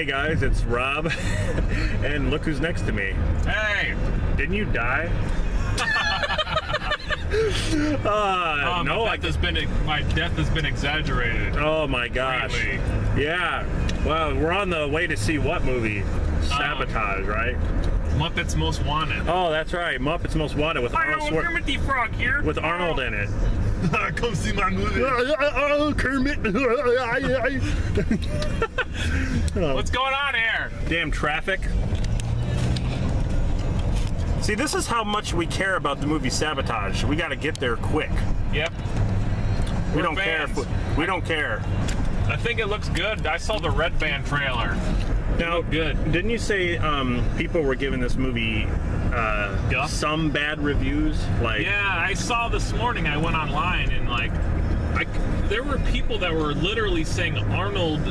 Hey guys, it's Rob, and look who's next to me. Hey! Didn't you die? No, my death has been exaggerated. Oh my gosh. Really? Yeah. Well, we're on the way to see what movie? Sabotage, right? Muppets Most Wanted. Oh, that's right. Muppets Most Wanted with Arnold Kermit the Frog here. with Arnold in it. Come see my movie. Oh, Kermit. What's going on here? Damn traffic. See, this is how much we care about the movie Sabotage. We got to get there quick. Yep. We don't care. We don't care. I think it looks good. I saw the Red Band trailer. Now, good. Didn't you say people were giving this movie some bad reviews? Like, yeah, I saw this morning. I went online and there were people that were literally saying Arnold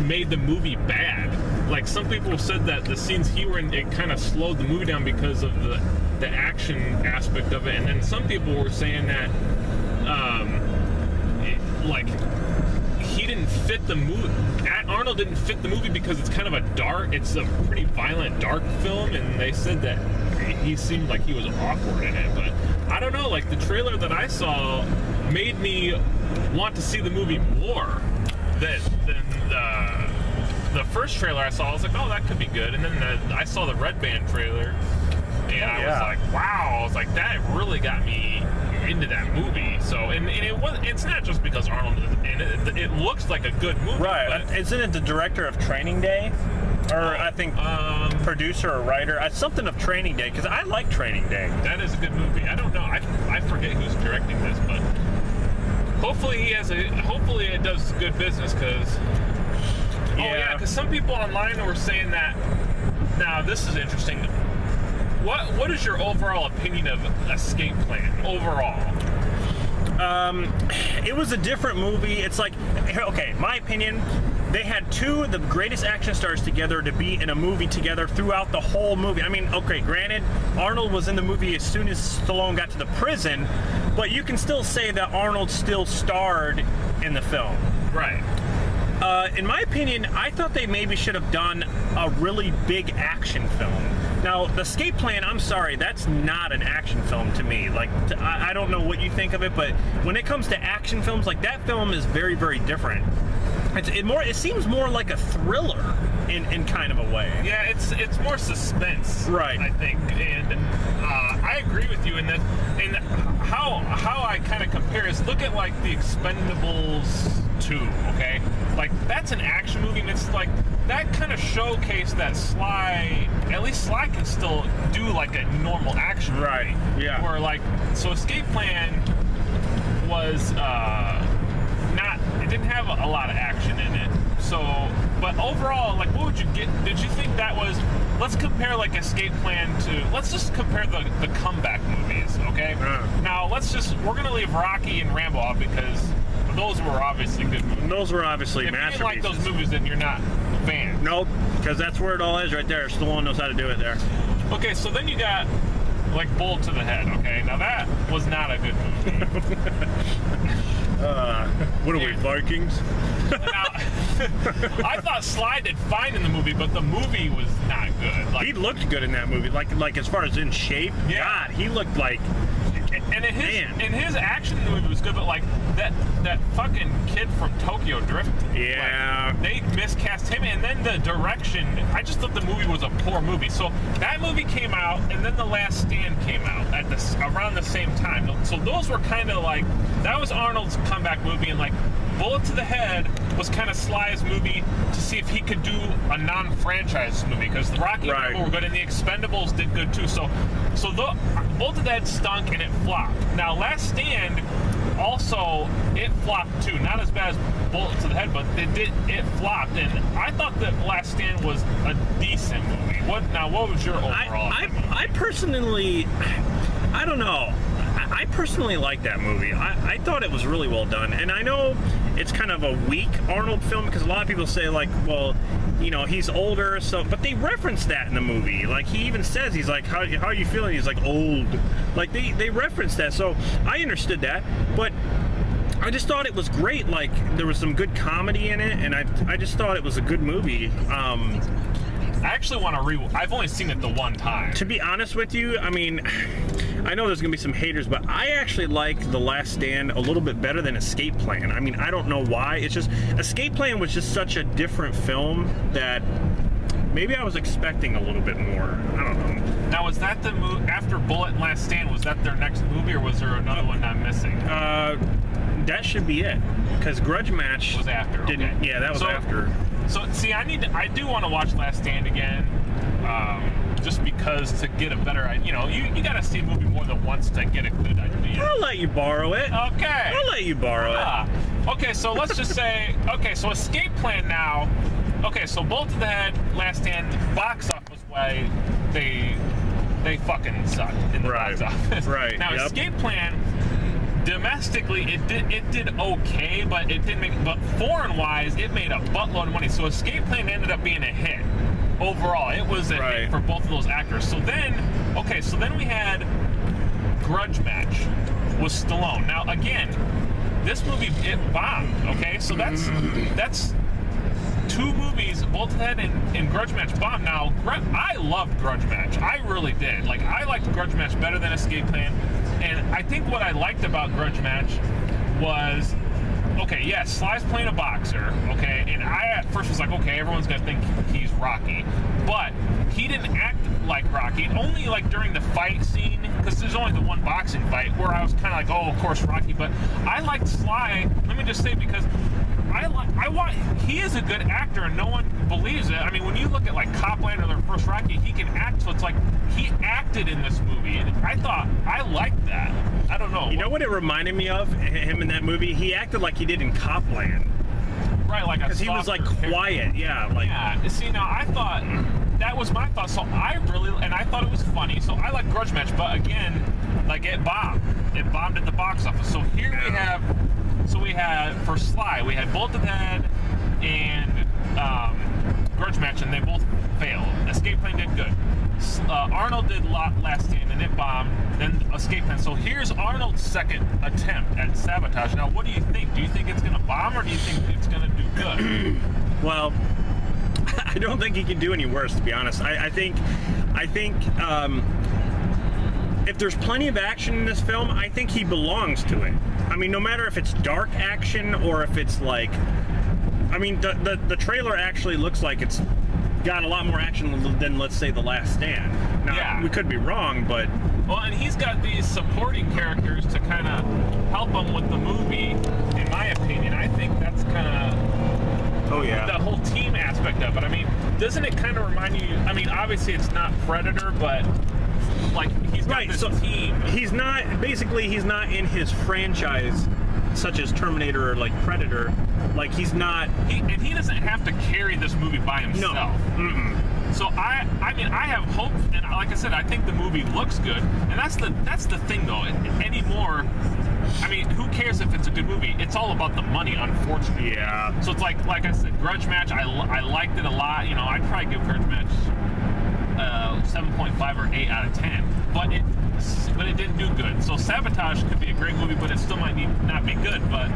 made the movie bad. Like, some people said that the scenes he were in, it kind of slowed the movie down because of the action aspect of it, and then some people were saying that he didn't fit the movie. Arnold didn't fit the movie because it's kind of it's a pretty violent, dark film, and they said that he seemed like he was awkward in it. But I don't know, like, the trailer that I saw made me want to see the movie more than the first trailer I saw. I was like, oh, that could be good. And then I saw the Red Band trailer, and I was like, wow. I was like, that really got me into that movie. So, and it's not just because Arnold is in it. It looks like a good movie. Right. Isn't it the director of Training Day? Or I think producer or writer. Something of Training Day, because I like Training Day. That is a good movie. I don't know. I forget who's directing this, but hopefully hopefully it does good business, because because some people online were saying that. Now, this is interesting. What is your overall opinion of Escape Plan overall? It was a different movie. It's like, okay, my opinion, they had two of the greatest action stars together to be in a movie together throughout the whole movie. I mean, okay, granted, Arnold was in the movie as soon as Stallone got to the prison, but you can still say that Arnold still starred in the film. Right. In my opinion, I thought they maybe should have done a really big action film. Now, The Escape Plan, I'm sorry, that's not an action film to me. Like, I don't know what you think of it, but when it comes to action films, like, that film is very, very different. It seems more like a thriller in kind of a way. Yeah, it's more suspense, right? I think, and I agree with you in that. And how I kind of compare is look at like the Expendables 2, okay? Like, that's an action movie, and it's like that kind of showcase that Sly, at least Sly can still do like a normal action movie. Right, yeah. Where like, so Escape Plan was it didn't have a lot of action in it. So, but overall, like, what would you get? Did you think that was, let's compare like Escape Plan to, let's just compare the comeback movies, okay? Now, we're going to leave Rocky and Rambo out because those were obviously good movies. Those were obviously masterpieces. If you didn't like those movies, then you're not a fan. Nope, because that's where it all is right there. Stallone knows how to do it there. Okay, so then you got, like, Bullet to the Head, okay? Now, that was not a good movie. What are we, Vikings? Now, I thought Sly did fine in the movie, but the movie was not good. Like, he looked good in that movie, like as far as in shape. Yeah. God, he looked like. And his action in the movie was good, but like that fucking kid from Tokyo Drift. Yeah. Like, they miscast him, and then the direction. I just thought the movie was a poor movie. So that movie came out, and then The Last Stand came out around the same time. So those were kind of like, that was Arnold's comeback movie, and like Bullet to the Head was kind of Sly's movie to see if he could do a non-franchise movie, because the Rocky people were good and the Expendables did good too. So the Bullet to the Head stunk and it flopped. Now, Last Stand also, it flopped too. Not as bad as Bullet to the Head, but it flopped. And I thought that Last Stand was a decent movie. What was your overall? I personally, I don't know. I personally like that movie. I thought it was really well done. And I know it's kind of a weak Arnold film because a lot of people say, like, well, you know, he's older, so, but they reference that in the movie. Like, he even says, he's like, how are you feeling? He's like, old. Like, they reference that, so I understood that. But I just thought it was great. Like, there was some good comedy in it, and I just thought it was a good movie. I actually want to I've only seen it the one time. To be honest with you, I mean, I know there's going to be some haters, but I actually like The Last Stand a little bit better than Escape Plan. I mean, I don't know why. It's just, Escape Plan was just such a different film that maybe I was expecting a little bit more. I don't know. Now, was that the after Bullet and Last Stand, was that their next movie, or was there another one I'm missing? That should be it, because Grudge Match was after. Didn't, okay. Yeah, that was after. So, see, I do want to watch Last Stand again, just because to get a better, you got to see a movie more than once to get a good idea. I'll let you borrow it. Okay. I'll let you borrow it. Okay, so let's just say, so Escape Plan now. Okay, so Bolt to the Head, Last Stand, box office way, they fucking suck in the box office. Right. Now, Escape Plan, domestically, it did okay, but it didn't make. But foreign-wise, it made a buttload of money. So Escape Plan ended up being a hit overall. It was a hit for both of those actors. So then we had Grudge Match with Stallone. Now, again, this movie, it bombed. Okay, so that's two movies, Bolt to the Head and Grudge Match bombed. Now, I loved Grudge Match. I really did. Like, I liked Grudge Match better than Escape Plan. And I think what I liked about Grudge Match was, Sly's playing a boxer, and I at first was like, everyone's gonna think he's Rocky, but he didn't act like Rocky. Only like during the fight scene, because there's only the one boxing fight where I was kind of like, oh, of course Rocky. But I liked Sly. Let me just say, because he is a good actor, and no one believes it. I mean, when you look at like Copland or their first Rocky, he can act. So it's like he acted in this movie, and I liked that. I don't know. You know what it reminded me of? Him in that movie, he acted like he did in Copland. Right, like because he was like quiet. See, now I thought that was my thought. So I thought it was funny. So I like Grudge Match, but again, like it bombed. It bombed at the box office. So here we have. So we had, for Sly, we had Bolt to the Head and Grudge Match, and they both failed. Escape Plan did good. Arnold did Last Stand, and it bombed. Then Escape Plan. So here's Arnold's second attempt at Sabotage. Now, what do you think? Do you think it's going to bomb, or do you think it's going to do good? Well, I don't think he can do any worse, to be honest. I think if there's plenty of action in this film, I think he belongs to it. I mean, no matter if it's dark action or if it's like, I mean, the trailer actually looks like it's got a lot more action than, let's say, The Last Stand. Now, we could be wrong, but... Well, and he's got these supporting characters to kind of help him with the movie, in my opinion. I think that's kind of... Oh, yeah. The whole team aspect of it. I mean, doesn't it kind of remind you... I mean, obviously it's not Predator, but... Like, he's got this team. He's not in his franchise, such as Terminator or like Predator. Like, he's not. He doesn't have to carry this movie by himself. No. Mm-mm. So I mean, I have hope, and like I said, I think the movie looks good, and that's the thing though. Anymore, I mean, who cares if it's a good movie? It's all about the money, unfortunately. Yeah. So it's like I said, Grudge Match. I liked it a lot. I'd probably give Grudge Match 7.5 or 8 out of 10, but it didn't do good. So Sabotage could be a great movie, but it still might not be good. But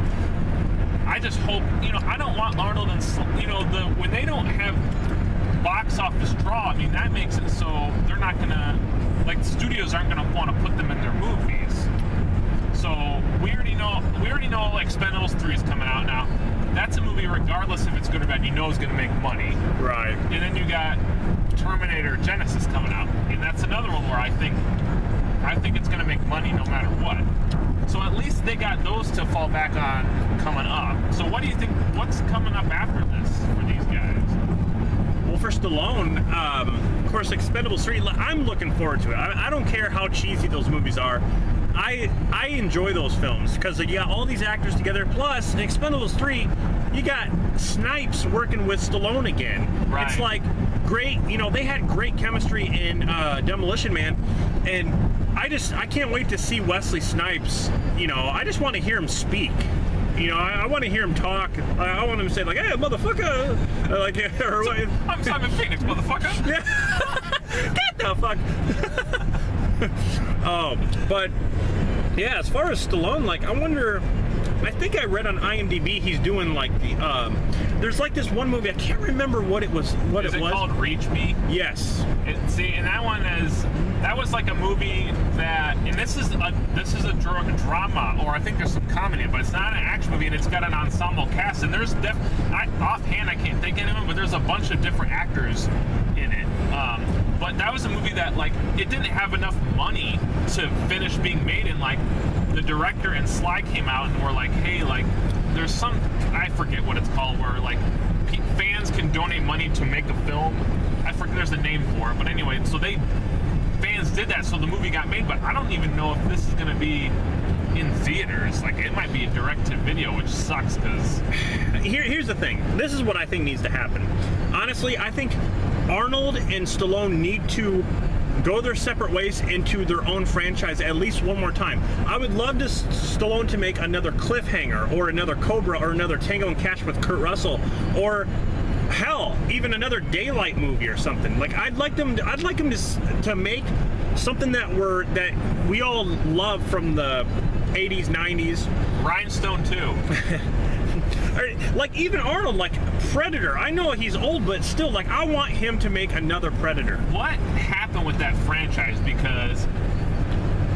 I just hope, I don't want Arnold and when they don't have box office draw. I mean, that makes it so they're not gonna, like, the studios aren't gonna want to put them in their movies. So we already know like Expendables 3 is coming out now. That's a movie, regardless if it's good or bad, is going to make money. Right. And then you got Terminator Genesis coming out, and that's another one where I think it's going to make money no matter what. So at least they got those to fall back on coming up. So what do you think? What's coming up after this for these guys? Well, for Stallone, of course, Expendables 3. I'm looking forward to it. I don't care how cheesy those movies are. I enjoy those films because you got all these actors together. Plus, in Expendables 3, you got Snipes working with Stallone again. Right. It's like great. They had great chemistry in Demolition Man, and I can't wait to see Wesley Snipes. I just want to hear him speak. I want to hear him talk. I want him to say, like, "Hey, motherfucker!" I'm Simon Phoenix, motherfucker. Yeah. Get the fuck. But yeah, as far as Stallone, like, I wonder I think I read on IMDb he's doing like the there's like this one movie, I can't remember what it was. Is it called Reach Me? Yes. And that was like a movie that, and this is a drama, or I think there's some comedy, but it's not an action movie, and it's got an ensemble cast, and there's offhand I can't think of anyone, but there's a bunch of different actors in it. But that was a movie that, like, it didn't have enough money to finish being made, and like the director and Sly came out and were like, hey, like, there's some, I forget what it's called, where like fans can donate money to make a film. I forget, there's a name for it, but anyway, so fans did that, so the movie got made. But I don't even know if this is going to be in theaters. Like, it might be a direct-to-video, which sucks, because here's the thing. This is what I think needs to happen. Honestly, I think Arnold and Stallone need to go their separate ways into their own franchise at least one more time. I would love Stallone to make another Cliffhanger, or another Cobra, or another Tango and Cash with Kurt Russell, or hell, even another Daylight movie or something. Like, I'd like them to make something that we all love from the 80s, 90s. Rhinestone 2. Like, even Arnold, like Predator. I know he's old, but still, like, I want him to make another Predator. What happened with that franchise? Because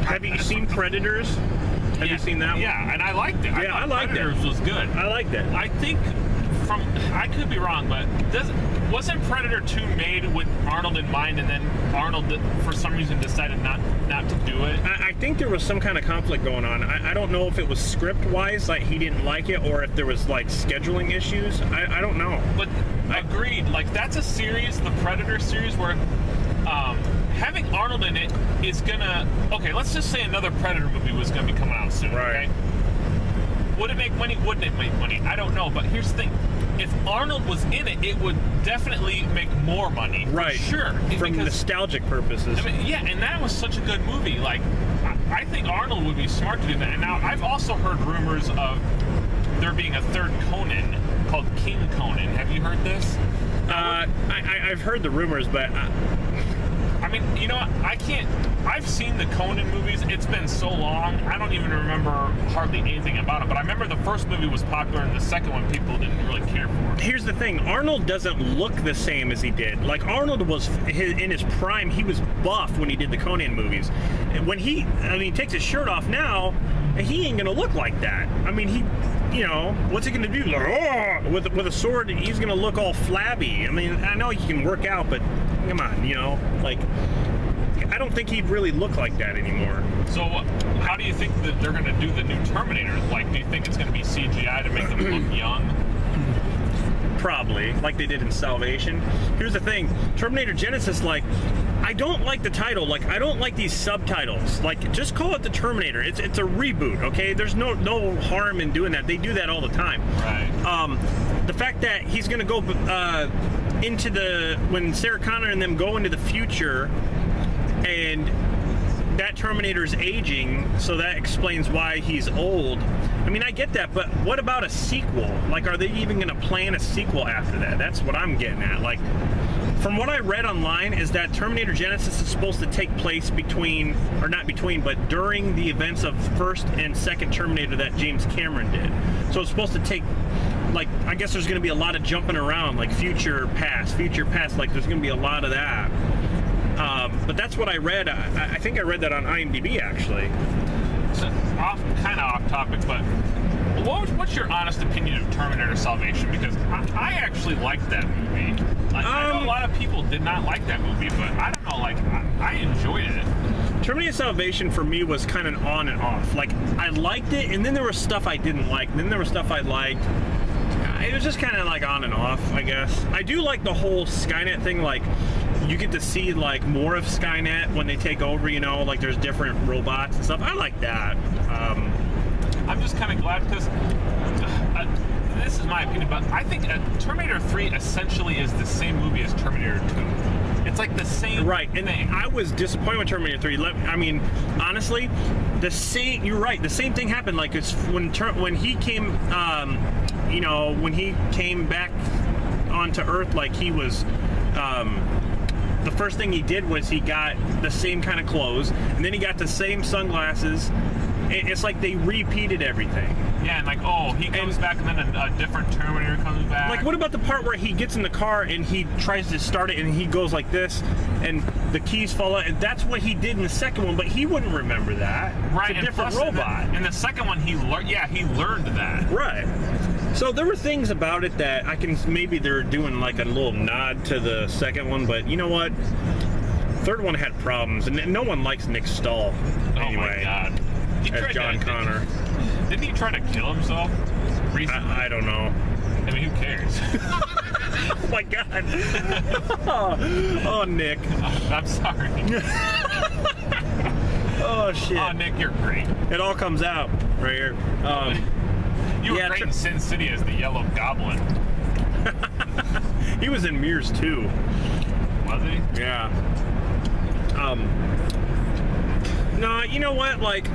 have you seen Predators? Have you seen that one? Yeah, and I liked it. Yeah, I liked it. Predators was good. I liked it. I think I could be wrong, but wasn't Predator 2 made with Arnold in mind, and then Arnold, for some reason, decided not to do it? I think there was some kind of conflict going on. I don't know if it was script-wise, like he didn't like it, or if there was like scheduling issues. I don't know. But agreed. Like, that's a series, the Predator series, where having Arnold in it is gonna. Okay, let's just say another Predator movie was gonna be coming out soon. Right. Okay? Would it make money? Wouldn't it make money? I don't know. But here's the thing. If Arnold was in it, it would definitely make more money. Right. Sure. From nostalgic purposes. I mean, yeah, and that was such a good movie. Like, I think Arnold would be smart to do that. And now, I've also heard rumors of there being a third Conan called King Conan. Have you heard this? I've heard the rumors, but... I mean, you know what? I've seen the Conan movies. It's been so long, I don't even remember hardly anything about it. But I remember the first movie was popular, and the second one people didn't really care for. Here's the thing. Arnold doesn't look the same as he did. Like, Arnold was, in his prime, he was buff when he did the Conan movies. And when he takes his shirt off now, he ain't gonna look like that. I mean, what's he gonna do? Like, oh, with a sword, he's gonna look all flabby. I mean, I know he can work out, but come on, like, I don't think he'd really look like that anymore. So, how do you think that they're gonna do the new Terminator? Like, do you think it's gonna be CGI to make them look young? Probably, like they did in Salvation. Here's the thing, Terminator Genesis, like, I don't like the title. Like, I don't like these subtitles. Like, just call it the Terminator. It's a reboot, okay? There's no harm in doing that. They do that all the time. Right. The fact that he's gonna go when Sarah Connor and them go into the future, and that Terminator's aging, so that explains why he's old. I mean, I get that, but what about a sequel? Like, are they even going to plan a sequel after that? That's what I'm getting at. Like, from what I read online, is that Terminator Genesis is supposed to take place but during the events of first and second Terminator that James Cameron did. So it's supposed to take, like, I guess there's going to be a lot of jumping around, like future, past, like there's going to be a lot of that. But that's what I read. I think I read that on IMDb, actually. So, kind of off topic, but what's your honest opinion of Terminator Salvation? Because I actually liked that movie. Like, I know a lot of people did not like that movie, but I don't know, like, I enjoyed it. Terminator Salvation for me was kind of on and off. Like, I liked it, and then there was stuff I didn't like, and then there was stuff I liked. It was just kind of like on and off, I guess. I do like the whole Skynet thing. Like, you get to see like more of Skynet when they take over, like there's different robots and stuff. I like that. I'm just kind of glad, because this is my opinion, but I think Terminator 3 essentially is the same movie as Terminator 2. It's like the same thing. I was disappointed with Terminator 3. I mean, honestly, you're right. The same thing happened. Like, it's when he came, when he came back onto Earth, like he was, the first thing he did was he got the same kind of clothes, and then he got the same sunglasses, it's like they repeated everything. Yeah, and like, oh, he comes back, and then a different Terminator comes back. Like, what about the part where he gets in the car and he tries to start it and he goes like this, and the keys fall out, and that's what he did in the second one, but he wouldn't remember that. Right, it's a and different plus robot. In the second one, he learned that. Right. So there were things about it that I can, maybe they're doing like a little nod to the second one, but you know what? Third one had problems, and no one likes Nick Stahl anyway. Oh my God. As John Connor. Didn't he try to kill himself recently? I don't know. I mean, who cares? Oh my God. Oh, Nick. I'm sorry. Oh, shit. Oh, Nick, you're great. It all comes out right here. You were great in Sin City as the Yellow Goblin. He was in Mirrors too. Was he? Yeah. No, you know what? Like,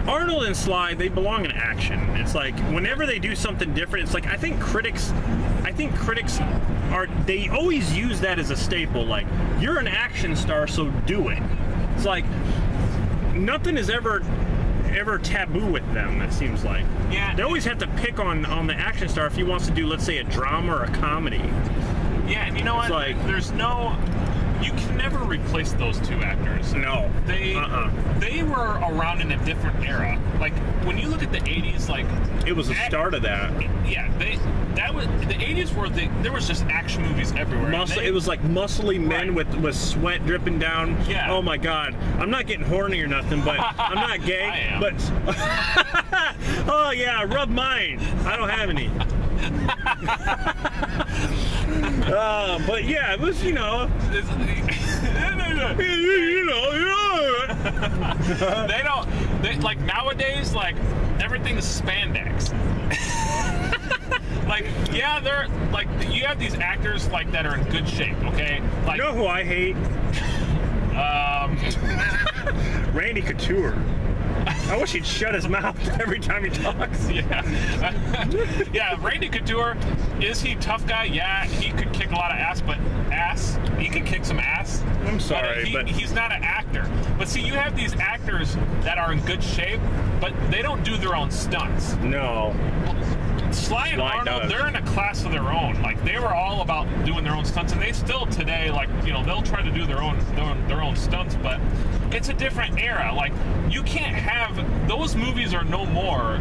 Arnold and Sly, they belong in action. It's like whenever they do something different, it's like I think critics they always use that as a staple. Like, you're an action star, so do it. It's like nothing is ever taboo with them, it seems like. Yeah. They always have to pick on the action star if he wants to do, let's say, a drama or a comedy. Yeah, and you know what? Like, you can never replace those two actors. No. They were around in a different era. Like, when you look at the 80s, like... It was the start of that. Yeah, the 80s were there was just action movies everywhere. It was like muscly men with sweat dripping down. Yeah. Oh my God. I'm not getting horny or nothing, but I'm not gay. I am. But oh yeah, rub mine. I don't have any. But yeah, it was, you know. Like nowadays, like everything's spandex. Like, yeah, they're like, you have these actors like that are in good shape, okay? Like, You know who I hate? Randy Couture. I wish he'd shut his mouth every time he talks. Yeah. Yeah, Randy Couture, is he tough guy? Yeah, he could kick a lot of ass, but he could kick some ass. I'm sorry, but he's not an actor. But see, you have these actors that are in good shape, but they don't do their own stunts. No. Sly and Arnold, they're in a class of their own. Like, they were all about doing their own stunts, and they still today, like, you know, they'll try to do their own stunts, but it's a different era. Like, you can't have those movies are no more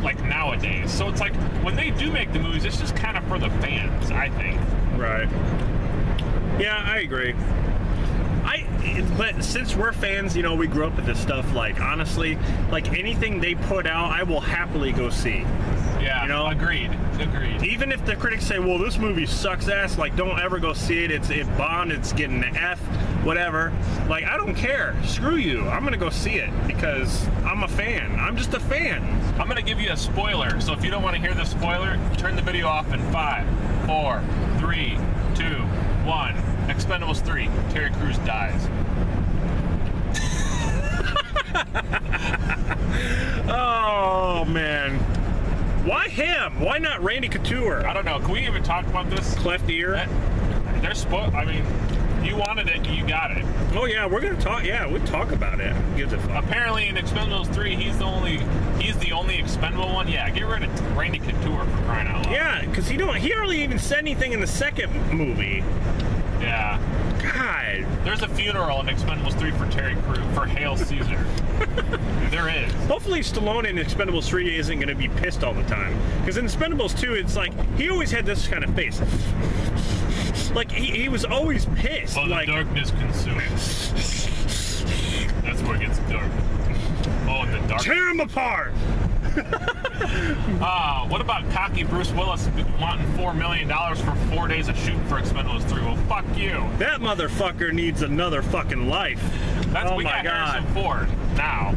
like nowadays. So it's like when they do make the movies, it's just kind of for the fans, I think. Right. Yeah, I agree. But since we're fans, you know, we grew up with this stuff. Like, honestly, like anything they put out, I will happily go see. Yeah, you know? Agreed. Even if the critics say, well, this movie sucks ass, like, don't ever go see it, it bombed, it's getting an F, whatever. Like, I don't care. Screw you. I'm going to go see it because I'm a fan. I'm just a fan. I'm going to give you a spoiler. So if you don't want to hear the spoiler, turn the video off in 5, 4, 3, 2, 1. Expendables 3. Terry Crews dies. Oh, man. Why him? Why not Randy Couture? I don't know. Can we even talk about this? Cleft ear? I mean, you wanted it, you got it. Oh, yeah, we're going to talk. Yeah, we'll talk about it. Gives a fuck. Apparently, in Expendables 3, he's the only expendable one. Yeah, get rid of Randy Couture for crying out loud. Yeah, because he hardly even said anything in the second movie. Yeah. God. There's a funeral in Expendables 3 for Terry Crews, for Hail Caesar. There is. Hopefully Stallone in Expendables 3 isn't going to be pissed all the time. Because in Expendables 2, it's like, he always had this kind of face. Like, he was always pissed. Oh, the like, darkness consumes. That's where it gets dark. Oh, in the dark. Tear him apart! What about cocky Bruce Willis wanting $4 million for 4 days of shooting for Expendables 3? Well, fuck you. That motherfucker needs another fucking life. We got Harrison Ford now.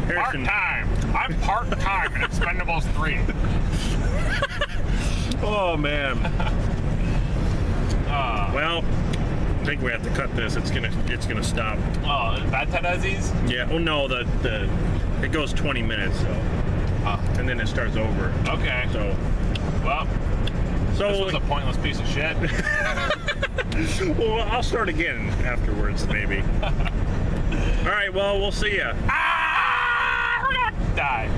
Part-time. I'm part-time in Expendables 3. Oh, man. Well, I think we have to cut this. It's gonna stop. Oh, Bad Aziz? Yeah. Oh no, it goes 20 minutes, so and then it starts over. Okay. So this was a pointless piece of shit. Well, I'll start again afterwards, maybe. All right, well, we'll see ya. Die.